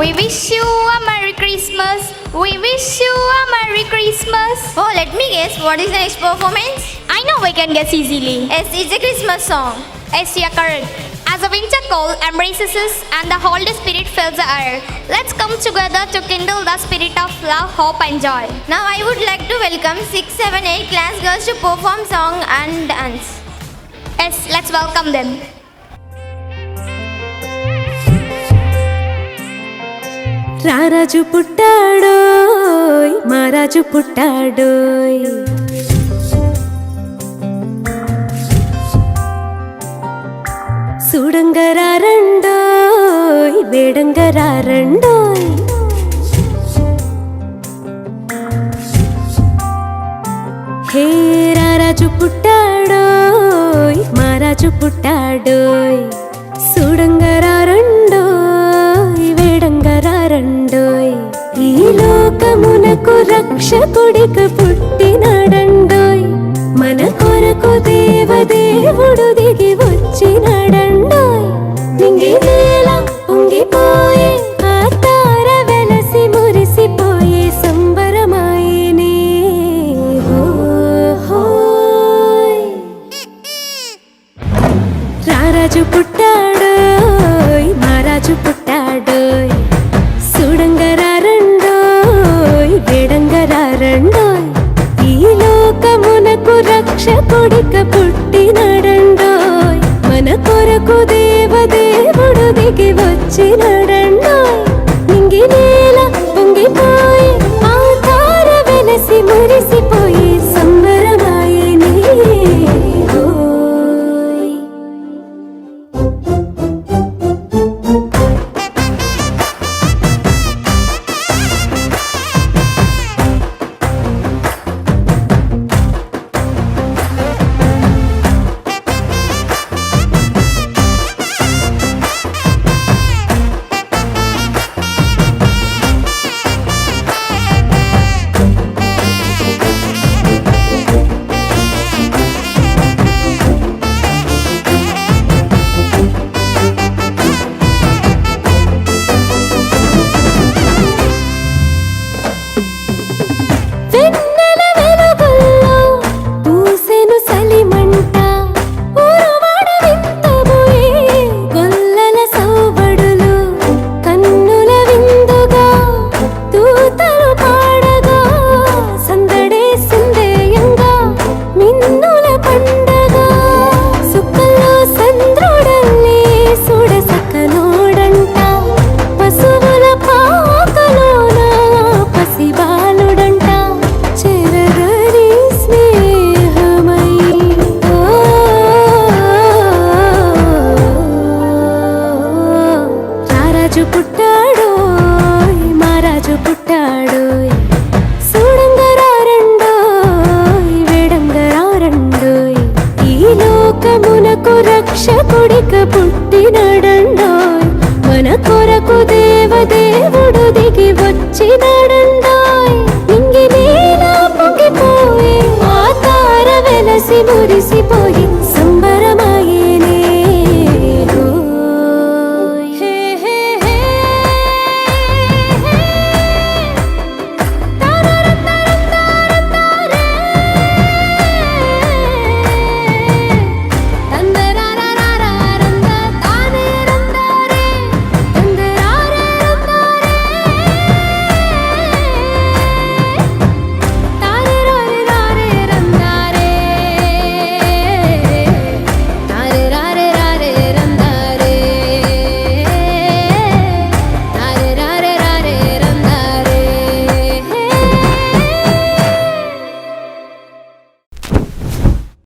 We wish you a Merry Christmas. We wish you a Merry Christmas. Oh, let me guess, what is the next performance? I know we can guess easily. Yes, it's a Christmas song. Yes, you are correct. As a winter cold embraces us and the holiday spirit fills the air, let's come together to kindle the spirit of love, hope and joy. Now I would like to welcome 6, 7, 8 class girls to perform song and dance. Yes, let's welcome them. రారాజు పుట్టాడోయ్ మారాజు పుట్టాడోయ్ సూడంగరారండోయ్ వేడంగరారండోయ్ హే రారాజు పుట్టాడోయ్ మారాజు పుట్టాడోయ్ సూడంగరారండోయ్ వేడంగరారండోయ్ ఈ లోకమునకు రక్షకుడిగా పుట్టినాడండోయ్ మన కొరకు దేవదేవుడు దిగి వచ్చినాడండోయ్ నింగి నేల పొంగిపోయే ఆ తార వెలసి మురిసిపోయే సంబరమాయనే హోయ్ రారాజు పుట్టాడోయ్ మారాజు పుట్టాడోయ్ సూడంగరారండోయ్ వేడంగరారండోయ్ ఈ లోకమునకు రక్షకుడిగా పుట్టినాడండోయ్ మన కొరకు దేవదేవుడు దిగి వచ్చినాడండోయ్ నింగి నేల పొంగిపోయి ఆ తార వెలసి మురిసిపోయి సంబరమాయనే హోయ్ వెన్నెల వెలుగుల్లో పూసెను సలిమంట ఊరువాడ వింతబోయే గొల్లల సౌబడులు కన్నుల విందుగా తూతలు పాడగా సందడే సందేయంగా మిన్నుల పండగ సుక్కల్లో సంద్రుడల్లే సుడసకనోడంట పశువుల పాకలోన పసిబాలుడంట చెరగని స్నేహమై రారాజు పుట్టాడోయ్ మారాజు పుట్టాడోయ్ సూడంగరారండోయ్ వేడంగరారండోయ్ ఈ లోకమునకు రక్షకుడిగా పుట్టినాడండోయ్ మన కొరకు దేవదేవుడు దిగి వచ్చినాడండోయ్ నింగి నేల పొంగిపోయే ఆ తార వెలసి మురిసి